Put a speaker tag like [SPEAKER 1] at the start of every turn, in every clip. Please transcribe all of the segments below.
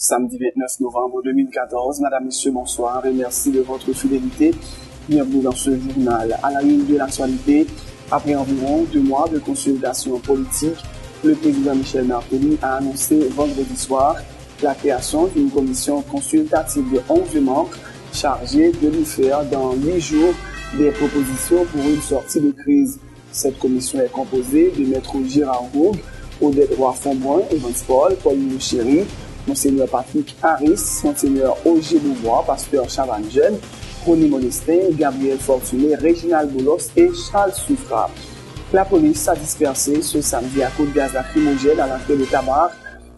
[SPEAKER 1] Samedi 29 novembre 2014. Madame, Monsieur, bonsoir et merci de votre fidélité. Bienvenue dans ce journal. À la une de l'actualité, après environ 2 mois de consultation politique, le président Michel Martelly a annoncé vendredi soir la création d'une commission consultative de 11 membres chargée de lui faire dans 8 jours des propositions pour une sortie de crise. Cette commission est composée de Maître Gérard Gourgue, Odette Roy-Fonbrun, Evans Paul, Paul Loucheri, Monseigneur Patrick Harris, Monseigneur Auger Beauvoir, Pasteur Chavannes Jeune, René Modestin, Gabriel Fortuné, Réginald Boulos et Charles Suffra. La police a dispersé ce samedi à coup de gaz lacrymogène à l'entrée de Tabar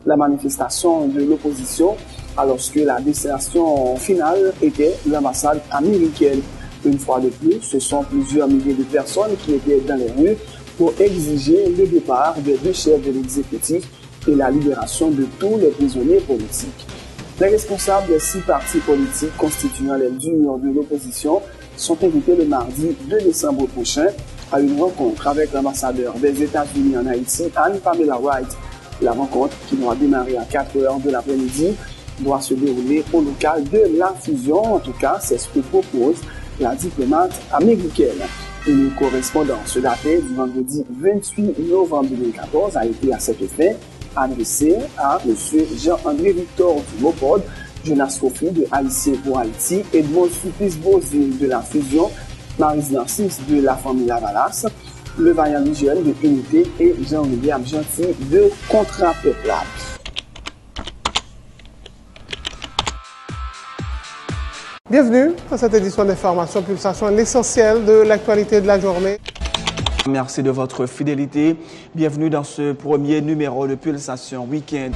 [SPEAKER 1] la manifestation de l'opposition alors que la destination finale était l'ambassade américaine. Une fois de plus, ce sont plusieurs milliers de personnes qui étaient dans les rues pour exiger le départ des 2 chefs de l'exécutif et la libération de tous les prisonniers politiques. Les responsables des 6 partis politiques constituant les durs de l'opposition sont invités le mardi 2 décembre prochain à une rencontre avec l'ambassadeur des États-Unis en Haïti, Anne Pamela Wright. La rencontre, qui doit démarrer à 4 heures de l'après-midi, doit se dérouler au local de la fusion. En tout cas, c'est ce que propose la diplomate américaine. Une correspondance datée du vendredi 28 novembre 2014 a été à cet effet adressée à M. Jean-André Victor Dumopod, Jonas Kofi de Haïtien pour Haïti, Edmond Supplice-Bozil de la fusion, Maris Narcisse de la famille Lavalas, le vaillant Jeune de Unité et Jean-William Gentil de Contrat Peuplade.
[SPEAKER 2] Bienvenue à cette édition d'Information Pulsation, l'essentiel de l'actualité de la journée.
[SPEAKER 1] Merci de votre fidélité. Bienvenue dans ce premier numéro de Pulsation Week-end.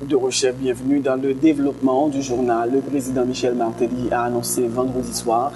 [SPEAKER 1] De recherche, bienvenue dans le développement du journal. Le président Michel Martelly a annoncé vendredi soir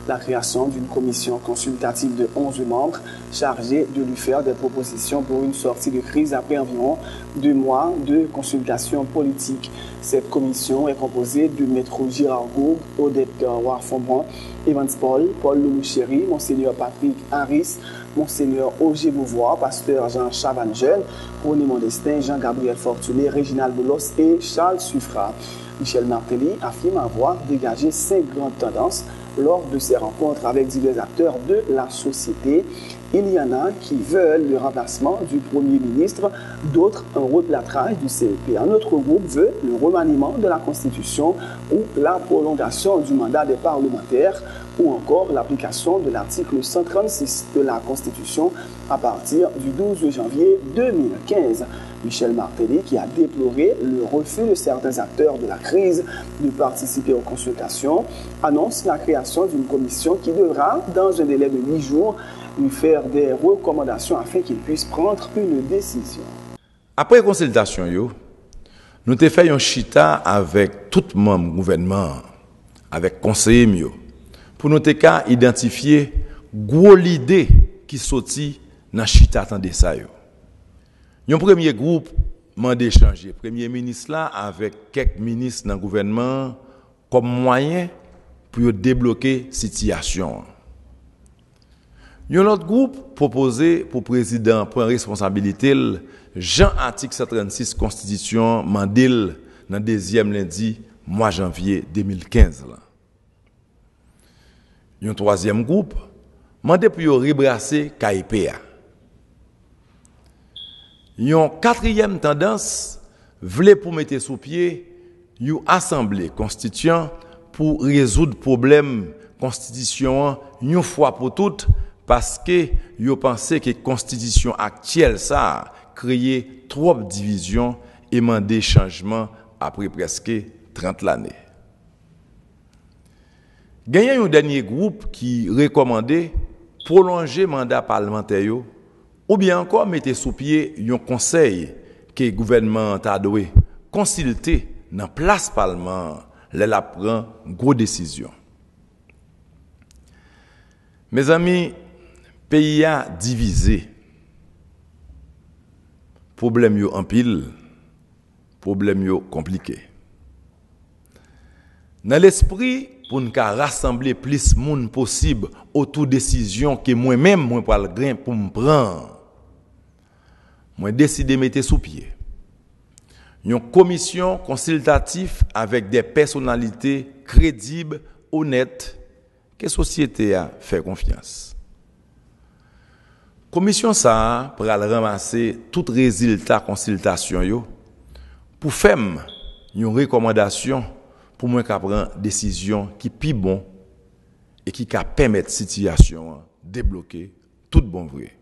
[SPEAKER 1] la création d'une commission consultative de 11 membres chargée de lui faire des propositions pour une sortie de crise après environ 2 mois de consultation politique. Cette commission est composée de Maître Gérard Gourgue, Odette Roy-Fonbrun, Evans Paul, Paul Loucheri, Monseigneur Patrick Harris, Monseigneur Auger Beauvoir, Pasteur Jean Chavannes Jeune, René Modestin, Jean-Gabriel Fortuné, Réginald Boulos et Charles Suffra. Michel Martelly affirme avoir dégagé 5 grandes tendances lors de ses rencontres avec divers acteurs de la société. Il y en a qui veulent le remplacement du Premier ministre, d'autres un replâtrage du CEP. Un autre groupe veut le remaniement de la Constitution ou la prolongation du mandat des parlementaires ou encore l'application de l'article 136 de la Constitution à partir du 12 janvier 2015. Michel Martelly, qui a déploré le refus de certains acteurs de la crise de participer aux consultations, annonce la création d'une commission qui devra, dans un délai de 8 jours, lui faire des recommandations afin qu'il puisse prendre une décision.
[SPEAKER 3] Après consultation, nous avons fait un chita avec tout le membre du gouvernement, avec conseillers, pour nous identifier gros l'idée qui sorti dans chita attendez ça. Un premier groupe m'a échangé, premier ministre là avec quelques ministres dans le gouvernement comme moyen pour débloquer la situation. Un autre groupe proposé pour président prendre responsabilité Jean article 136 Constitution Mandel dans deuxième lundi mois janvier 2015 là. Un troisième groupe mandé pour rebrasser KIPA. Une quatrième tendance voulait pour mettre sous pied une assemblée constituante pour résoudre problème constitution une fois pour toutes parce que yo pensé que constitution actuelle ça créé trop de divisions et mandé changement après presque 30 l'année. Gagné un dernier groupe qui recommandait prolonger mandat parlementaire ou bien encore mettre sous pied un conseil que le gouvernement a dû consulter dans place parlement la prend gros décision. Mes amis, pays a divisé. Problème yo en pile, problème yo compliqué. Dans l'esprit pour nous rassembler plus de monde possible autour de décision que moi-même moi pas le grain pour me prendre. Moi décidé mettre sous pied une commission consultative avec des personnalités crédibles, honnêtes que la société a fait confiance. Commission ça pour ramasser tout résultat consultation yo pour faire une recommandation pour moi prendre décision qui plus bon et qui permettre situation débloquer tout bon vrai.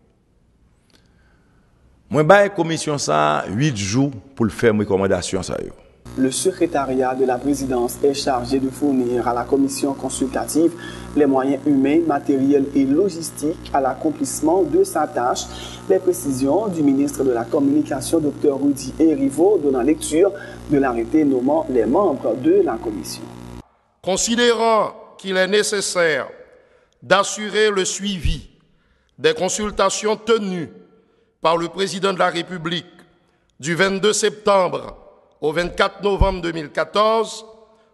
[SPEAKER 3] Moi bail commission ça 8 jours pour le faire recommandation ça yo.
[SPEAKER 1] Le secrétariat de la présidence est chargé de fournir à la commission consultative les moyens humains, matériels et logistiques à l'accomplissement de sa tâche. Les précisions du ministre de la Communication, Dr Rudy Erivo, donnant lecture de l'arrêté nommant les membres de la commission.
[SPEAKER 4] Considérant qu'il est nécessaire d'assurer le suivi des consultations tenues par le président de la République du 22 septembre au 24 novembre 2014,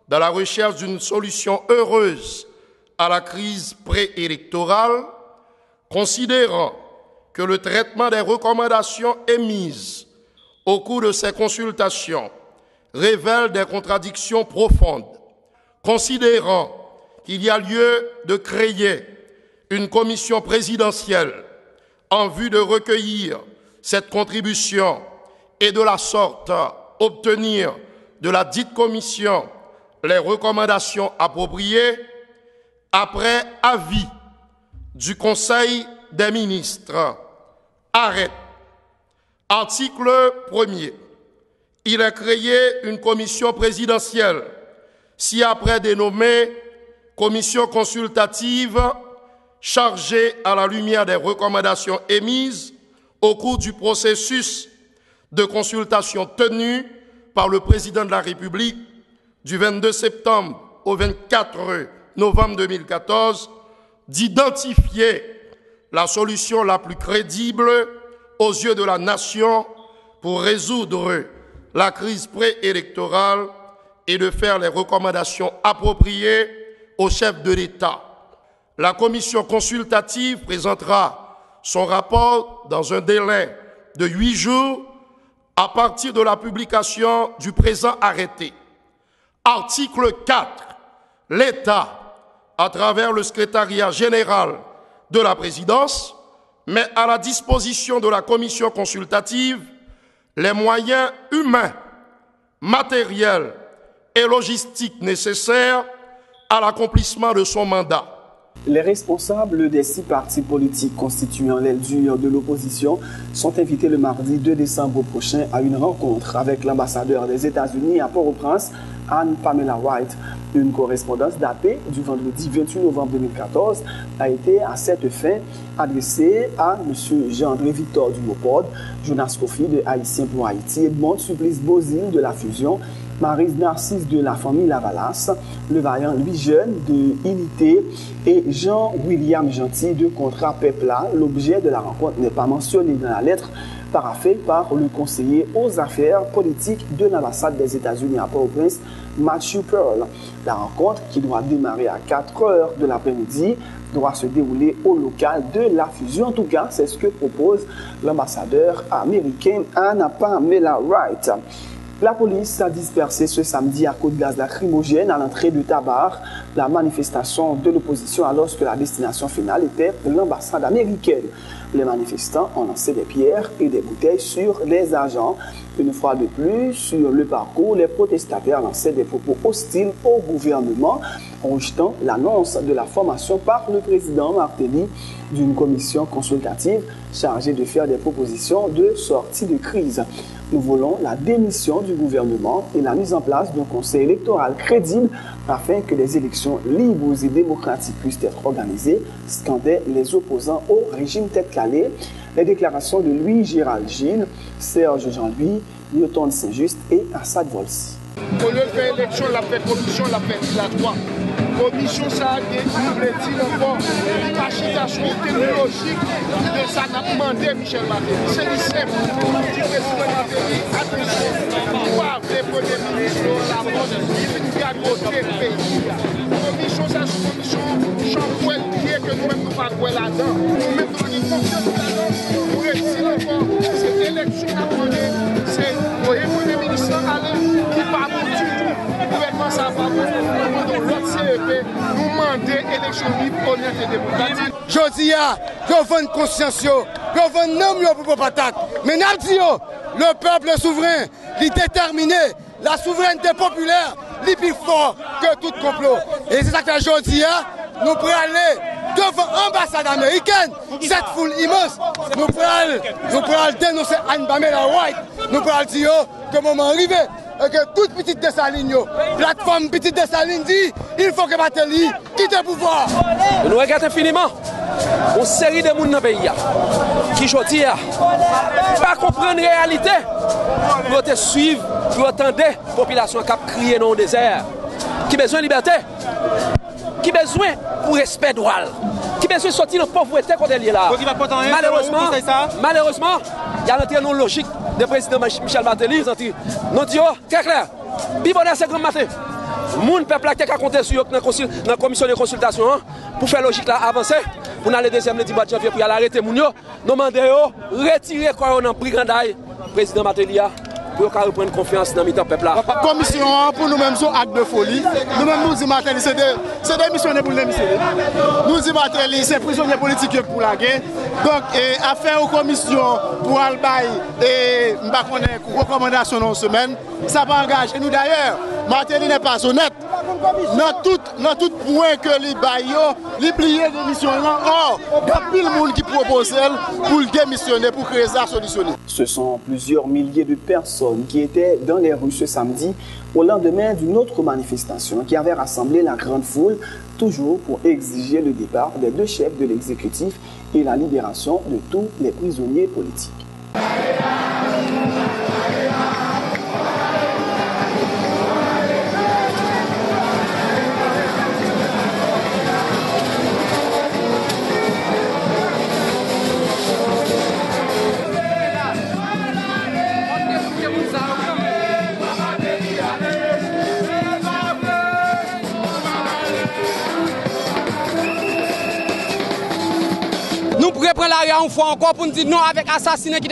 [SPEAKER 4] dans la recherche d'une solution heureuse à la crise préélectorale, considérant que le traitement des recommandations émises au cours de ces consultations révèle des contradictions profondes, considérant qu'il y a lieu de créer une commission présidentielle en vue de recueillir cette contribution et de la sorte obtenir de la dite commission les recommandations appropriées après avis du Conseil des ministres. Arrête. Article 1er. Il est créé une commission présidentielle si après dénommée commission consultative chargée à la lumière des recommandations émises au cours du processus de consultation tenue par le président de la République du 22 septembre au 24 novembre 2014, d'identifier la solution la plus crédible aux yeux de la nation pour résoudre la crise préélectorale et de faire les recommandations appropriées au chef de l'État. La commission consultative présentera son rapport dans un délai de 8 jours à partir de la publication du présent arrêté. Article 4. L'État, à travers le secrétariat général de la présidence, met à la disposition de la commission consultative les moyens humains, matériels et logistiques nécessaires à l'accomplissement de son mandat.
[SPEAKER 1] Les responsables des 6 partis politiques constituant l'aile dure de l'opposition sont invités le mardi 2 décembre prochain à une rencontre avec l'ambassadeur des États-Unis à Port-au-Prince, Anne Pamela White. Une correspondance datée du vendredi 28 novembre 2014 a été à cette fin adressée à M. Jean-André Victor Dumopod, Jonas Kofi de Haïtien pour Haïti, Edmond Supplice Bozil de La Fusion, Maryse Narcisse de la famille Lavalas, le vaillant Louis Jeune de Unité et Jean-William Gentil de Contrat Pepla. L'objet de la rencontre n'est pas mentionné dans la lettre paraphée par le conseiller aux affaires politiques de l'ambassade des États-Unis à Port-au-Prince, Matthew Pearl. La rencontre, qui doit démarrer à 4 heures de l'après-midi, doit se dérouler au local de La Fusion. En tout cas, c'est ce que propose l'ambassadeur américain Anne Pamela White. La police a dispersé ce samedi à coup de gaz lacrymogène à l'entrée de Tabar la manifestation de l'opposition alors que la destination finale était l'ambassade américaine. Les manifestants ont lancé des pierres et des bouteilles sur les agents. Une fois de plus, sur le parcours, les protestataires lançaient des propos hostiles au gouvernement, rejetant l'annonce de la formation par le président Martelly d'une commission consultative chargée de faire des propositions de sortie de crise. Nous voulons la démission du gouvernement et la mise en place d'un conseil électoral crédible afin que des élections libres et démocratiques puissent être organisées, scandaient les opposants au régime tête calée. Les déclarations de Louis Gérald Gilles, Serge Jean-Louis, Newton Saint-Just et Assad Volsi.
[SPEAKER 4] Au lieu de faire élection, la fait commission, la fait dilatoire. Commission, ça a dit, nous voulons dire encore, l'agitation technologique de ça n'a demandé Michel Martelly. C'est simple. Le président Martelly, attention, pas les premiers ministres, la mode, il gagoter le pays. Commission, ça c'est commission, chambre que nous-mêmes nous pas là-dedans. Nous-mêmes nous avons une confiance là-dedans. Nous retirons encore cette élection à mener. C'est le premier ministre aller qui pas bon du tout. Le gouvernement ça va pas bon. L'autre CEP nous demander élection libre, honnête et démocratique.
[SPEAKER 5] Je dis à, gouverne conscience, gouverne nom pour patate. Mais nous disons, le peuple souverain, il est déterminé, la souveraineté populaire, il est plus fort que tout complot. Et c'est ça que je dis à, nous pourrons aller devant l'ambassade américaine, cette foule immense, nous pourrons dénoncer Anne Pamela White, nous pourrons dire que le moment est arrivé. Et que toute petite Dessaline, plateforme petite Dessaline dit il faut que Martelly quitte le pouvoir.
[SPEAKER 6] Nous regrettons infiniment une série de gens dans le pays qui aujourd'hui pas comprendre la réalité pour te suivre, pour entendre la population qui a crié dans le désert, qui a besoin de liberté, qui a besoin pour respect droit, qui a besoin de sortir de la pauvreté quand elle est là. Malheureusement, il y a une logique de président Michel Martelly, nous disons très clair, Bibonnet c'est grand matin. Moun peuple qui a compté sur la commission de consultation pour faire logique là avancer, pour aller deuxième lundi de janvier pour aller arrêter moun yo, nous demandons retirer quoi dans brigandaille président Martelly pour reprendre confiance dans le peuple là.
[SPEAKER 5] La commission pour nous-mêmes sont acte de folie. Nous-mêmes nous disons Martelly c'est démissionner pour démissionner. Nous disons Martelly c'est prisonnier politique pour la guerre. Donc affaire aux commissions pour Albaï et recommandation dans une semaine, ça va engager nous d'ailleurs. Martelly n'est pas honnête. Dans tout point que les baillots, les pliés de mission là, or, il y a plus de monde qui propose pour démissionner, pour créer ça, solutionner.
[SPEAKER 1] Ce sont plusieurs milliers de personnes qui étaient dans les rues ce samedi au lendemain d'une autre manifestation qui avait rassemblé la grande foule, toujours pour exiger le départ des deux chefs de l'exécutif et la libération de tous les prisonniers politiques.
[SPEAKER 7] Nous pourrions prendre l'arrière une fois encore pour nous dire non avec assassiné qui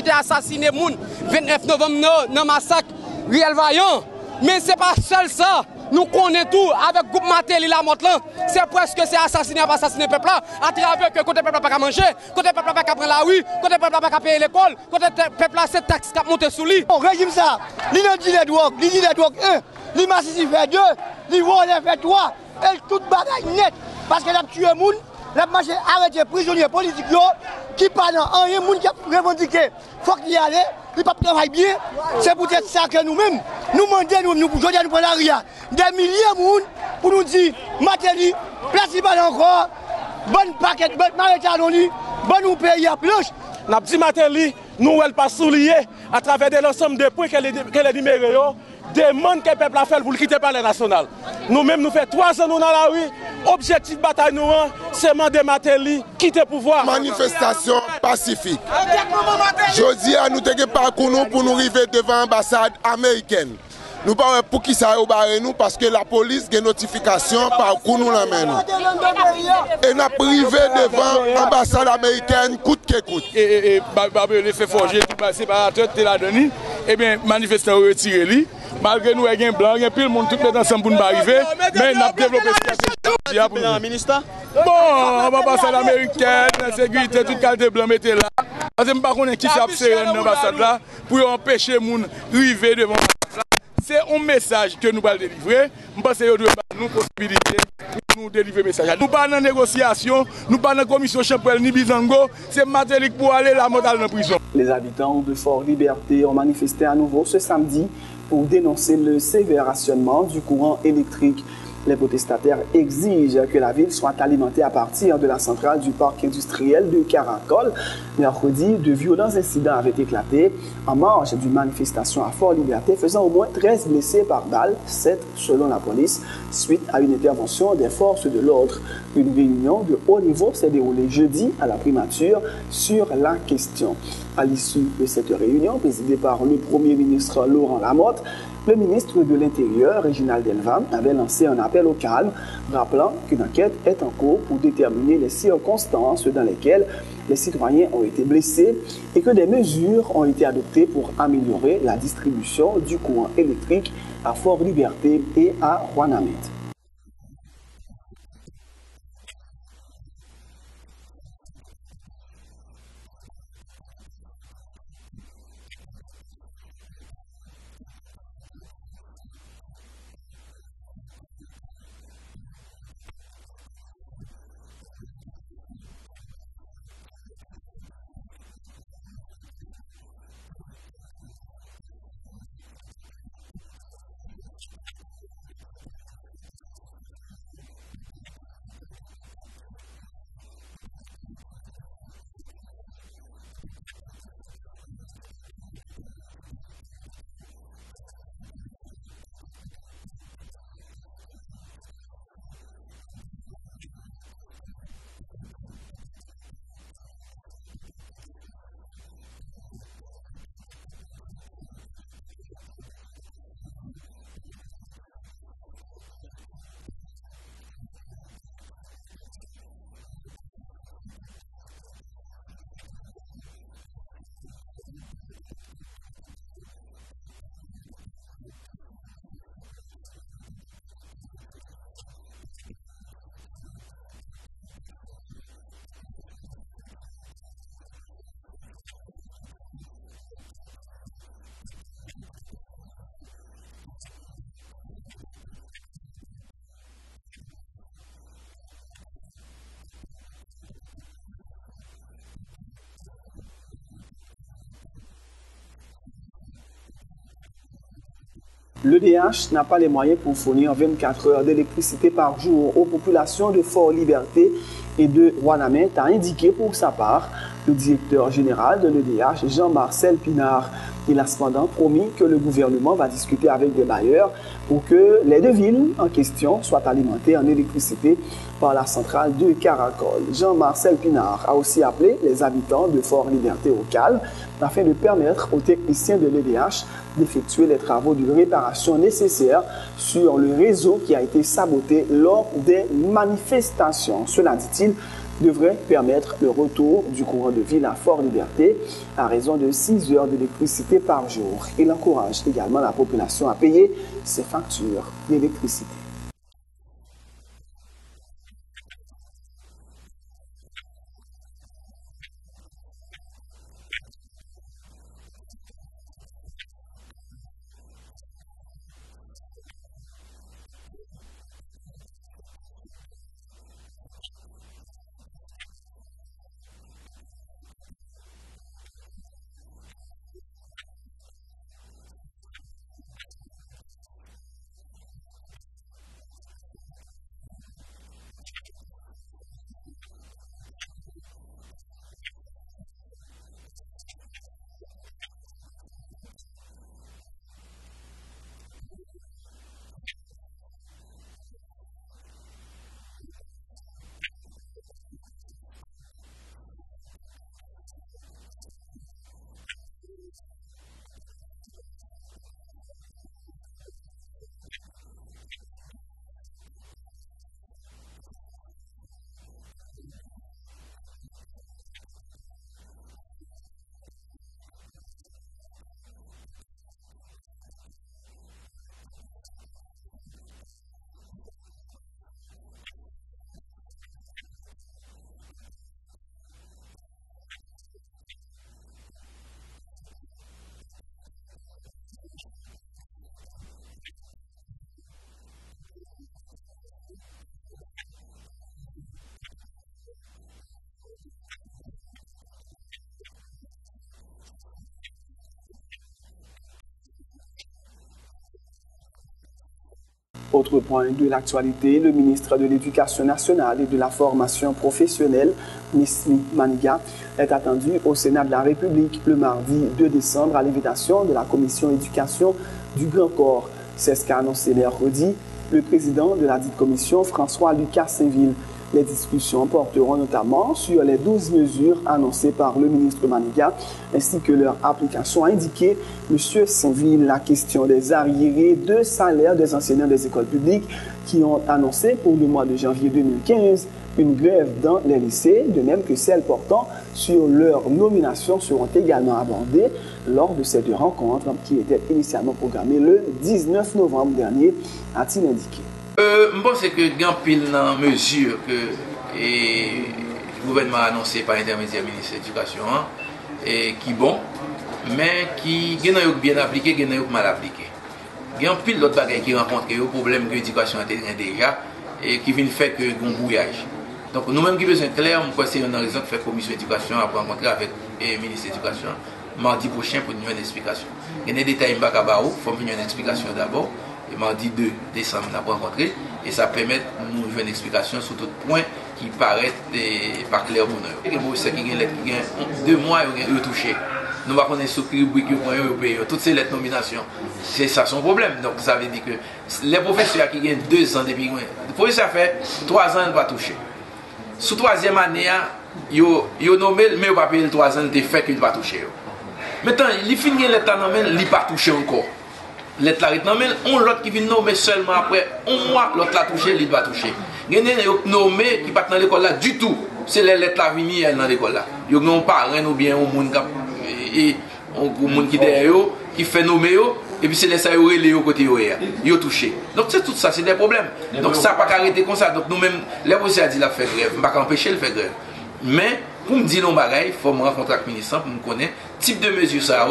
[SPEAKER 7] a assassiné le 29 novembre dans le massacre Riel Vaillant. Mais ce n'est pas seul ça. Nous connaissons tout avec le groupe Martelly la montre là. C'est presque assassiner le peuple là. À travers que côté peuple n'a pas manger, côté peuple n'a pas prendre la rue, côté peuple n'a pas payer l'école, côté peuple a cette taxe qui a monté sous lui.
[SPEAKER 5] On régime ça. Il n'a dit les drogues, il dit les drogues 1, il massif fait 2, il vole fait 3, et toute bagaille net. Parce qu'il a tué les gens. La marche arrêté prisonniers politiques qui parlent en rien, qui a revendiqué. Il faut qu'il y aille, il ne travaille bien. C'est peut-être ça que nous-mêmes, nous demandons, nous prenons l'arrière. Des milliers de gens pour nous dire, Martelly, principal encore, bonne paquet, bonne marée anonyme, bonne pays à planche.
[SPEAKER 8] Nous avons dit Martelly, nous ne pas souligner à travers l'ensemble des points qu'elle est numérée. Demande que le peuple a fait pour quitter le palais national. Nous-mêmes, nous faisons 3 ans dans la rue. Objectif de bataille, c'est demander Martelly quitter le pouvoir.
[SPEAKER 9] Manifestation pacifique. Je dis à nous de parcours pour nous arriver devant l'ambassade américaine. Nous parlons pour qui ça a nous parce que la police a une notification parcours nous l'amène. Et nous privé devant l'ambassade américaine coûte que coûte.
[SPEAKER 8] Et les fait forger, tout le séparateur de la Denis, et bien, manifestants retiré lui. Malgré nous, il y a un blanc, il y a plus de monde, tout le monde ensemble pour nous arriver. Mais nous avons développé ce qu'il y a ministre. Bon, l'ambassade américaine, la sécurité, toute qualité blanc, mettez là. Parce que je ne sais pas qui s'est observé dans l'ambassade là pour empêcher les gens d'arriver devant l'ambassade. C'est un message que nous allons délivrer. Je pense que nous avons une possibilité de nous délivrer le message. Nous ne sommes pas dans la négociation, nous ne sommes pas dans la commission Champel ni Bizango. C'est Martelly pour aller la mort dans la prison.
[SPEAKER 1] Les habitants de Fort Liberté ont manifesté à nouveau ce samedi pour dénoncer le sévère rationnement du courant électrique. Les protestataires exigent que la ville soit alimentée à partir de la centrale du parc industriel de Caracol. Mercredi, de violents incidents avaient éclaté en marge d'une manifestation à Fort-Liberté, faisant au moins 13 blessés par balle, 7 selon la police, suite à une intervention des forces de l'ordre. Une réunion de haut niveau s'est déroulée jeudi à la primature sur la question. À l'issue de cette réunion, présidée par le Premier ministre Laurent Lamotte, le ministre de l'Intérieur, Réginald Delva, avait lancé un appel au calme, rappelant qu'une enquête est en cours pour déterminer les circonstances dans lesquelles les citoyens ont été blessés et que des mesures ont été adoptées pour améliorer la distribution du courant électrique à Fort-Liberté et à Rouanamède. L'EDH n'a pas les moyens pour fournir 24 heures d'électricité par jour aux populations de Fort-Liberté et de Rouanamède, a indiqué pour sa part le directeur général de l'EDH, Jean-Marcel Pinard. Il a cependant promis que le gouvernement va discuter avec des bailleurs pour que les deux villes en question soient alimentées en électricité par la centrale de Caracol. Jean-Marcel Pinard a aussi appelé les habitants de Fort-Liberté au calme afin de permettre aux techniciens de l'EDH d'effectuer les travaux de réparation nécessaires sur le réseau qui a été saboté lors des manifestations. Cela, dit-il, devrait permettre le retour du courant de ville à Fort-Liberté à raison de 6 heures d'électricité par jour. Il encourage également la population à payer ses factures d'électricité. Autre point de l'actualité, le ministre de l'Éducation nationale et de la formation professionnelle, Nismi Maniga, est attendu au Sénat de la République le mardi 2 décembre à l'invitation de la commission éducation du Grand Corps. C'est ce qu'a annoncé mercredi le président de la dite commission, François Lucas Saint-Ville. Les discussions porteront notamment sur les 12 mesures annoncées par le ministre Maniga ainsi que leur application, a indiqué M. Saint-Ville. La question des arriérés de salaire des enseignants des écoles publiques qui ont annoncé pour le mois de janvier 2015 une grève dans les lycées, de même que celles portant sur leur nomination seront également abordées lors de cette rencontre qui était initialement programmée le 19 novembre dernier, a-t-il indiqué.
[SPEAKER 10] Je pense que il y a une pile de mesures que le gouvernement a annoncé par l'intermédiaire du ministère de l'Éducation qui bon, mais qui sont bien appliqués, qui sont mal appliqués. Il y a une pile d'autres bagages qui rencontrent le problème que l'éducation a déjà et qui viennent faire que un brouillage. Donc nous-mêmes qui besoin clair, je crois que c'est une raison de faire commission d'éducation à rencontrer avec le ministre de l'Éducation mardi prochain pour une explication. Il y a des détails il faut venir une explication d'abord. Et mardi 2 décembre, on a rencontré et ça permet de nous faire une explication sur tout point qui paraît pas clair pour nous. Il y a des qui ont 2 mois et ont touché. Nous ne pouvons pas sur toutes ces lettres de nomination. C'est ça son problème. Donc ça veut dire que les professeurs qui ont 2 ans depuis, le professeur fait 3 ans, il va toucher. Sous 3e année, il a nommé, mais il ne va pas payer 3 ans de fait qu'il va toucher. Maintenant, il finit les lettres nommées, il ne va pas toucher encore. L'autre la nommé, on l'autre qui vient nommer seulement après 1 mois, l'autre la touché, il va toucher. Il y a des nommé qui ne pas dans l'école là du tout. C'est les lettres la venir dans l'école là. Il y a des parents ou bien un monde qui derrière qui fait nommer et puis c'est les ça les côté yo touché. Donc c'est tout ça, c'est des problèmes. Donc ça pas arrêter comme ça. Donc nous-mêmes les policiers a dit la faire grève, pas empêcher le faire grève. Mais pour me dire non bagaille, il faut me rencontrer avec le ministre pour me connaître type de mesure ça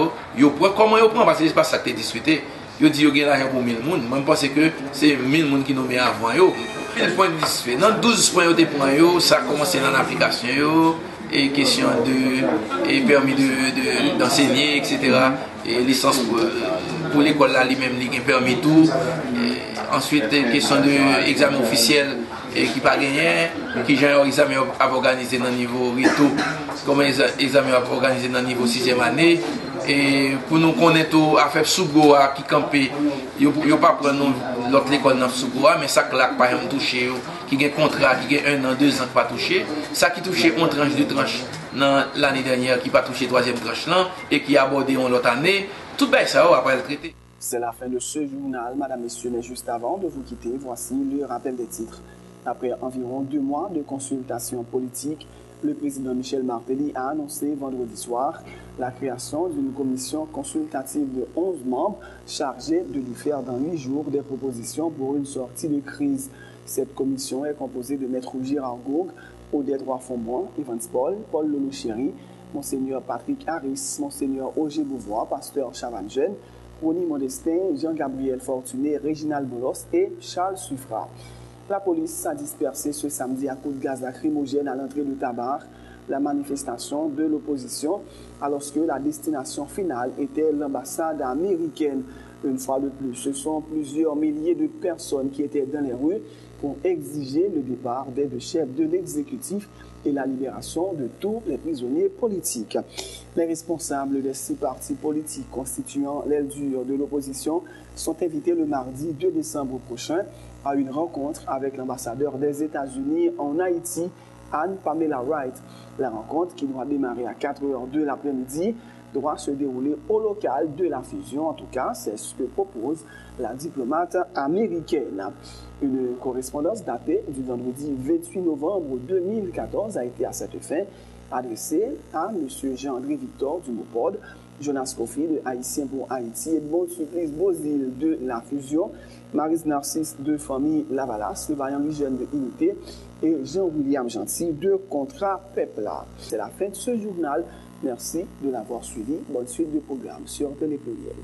[SPEAKER 10] comment yo prend parce que c'est pas ça que tu discuté. Yo dit yo gagne l'argent pour 1000 personnes, moi je pense que c'est 1000 personnes qui nommé avant yo. 1000 points discuté. Dans 12 points yo te prend yo, ça commence dans l'application yo et question de et permis d'enseigner etc. et licence pour l'école là lui-même il a permis tout. Et ensuite question de examen officiel et qui pas gagné, qui j'ai un examen à organiser dans le niveau RITO, comment examen à organiser dans le niveau 6e année. Et pour nous connaître tout, à faire Sougoa qui campait, il n'y a pas prendre l'autre école dans Sougoa, mais ça là par exemple touché, qui a un contrat, qui a 1 an, 2 ans pas touché, ça qui touché une tranche, 2 tranches dans l'année dernière, qui pas touché 3e tranche là, et qui a abordé l'autre année, tout ça après le traité.
[SPEAKER 1] C'est la fin de ce journal, Madame, Messieurs, mais juste avant de vous quitter, voici le rappel des titres. Après environ 2 mois de consultation politique, le président Michel Martelly a annoncé vendredi soir la création d'une commission consultative de 11 membres chargée de lui faire dans 8 jours des propositions pour une sortie de crise. Cette commission est composée de Maître Gérard Gourg, Odette Roy-Fonboin, Evans Paul, Paul Lolo-Chéry, Monseigneur Patrick Harris, Monseigneur Auger Beauvoir, Pasteur Chavan Jeune, Rony Modestin, Jean-Gabriel Fortuné, Réginald Bolos et Charles Suffra. La police a dispersé ce samedi à coups de gaz lacrymogène à l'entrée de Tabar la manifestation de l'opposition, alors que la destination finale était l'ambassade américaine. Une fois de plus, ce sont plusieurs milliers de personnes qui étaient dans les rues pour exiger le départ des 2 chefs de l'exécutif et la libération de tous les prisonniers politiques. Les responsables des 6 partis politiques constituant l'aile dure de l'opposition sont invités le mardi 2 décembre prochain à une rencontre avec l'ambassadeur des États-Unis en Haïti, Anne Pamela Wright. La rencontre, qui doit démarrer à 4h de l'après-midi, doit se dérouler au local de la fusion. En tout cas, c'est ce que propose la diplomate américaine. Une correspondance datée du vendredi 28 novembre 2014 a été à cette fin adressée à M. Jean-André Victor du Mopod, Jonas Kofi de Haïtien pour Haïti, Edmond Supplice Bozil de La Fusion, Marise Narcisse de Famille Lavalas, le vaillant Jeune de Unité et Jean-William Gentil de Contrat Pepla. C'est la fin de ce journal. Merci de l'avoir suivi. Bonne suite de programme sur Télépluriel.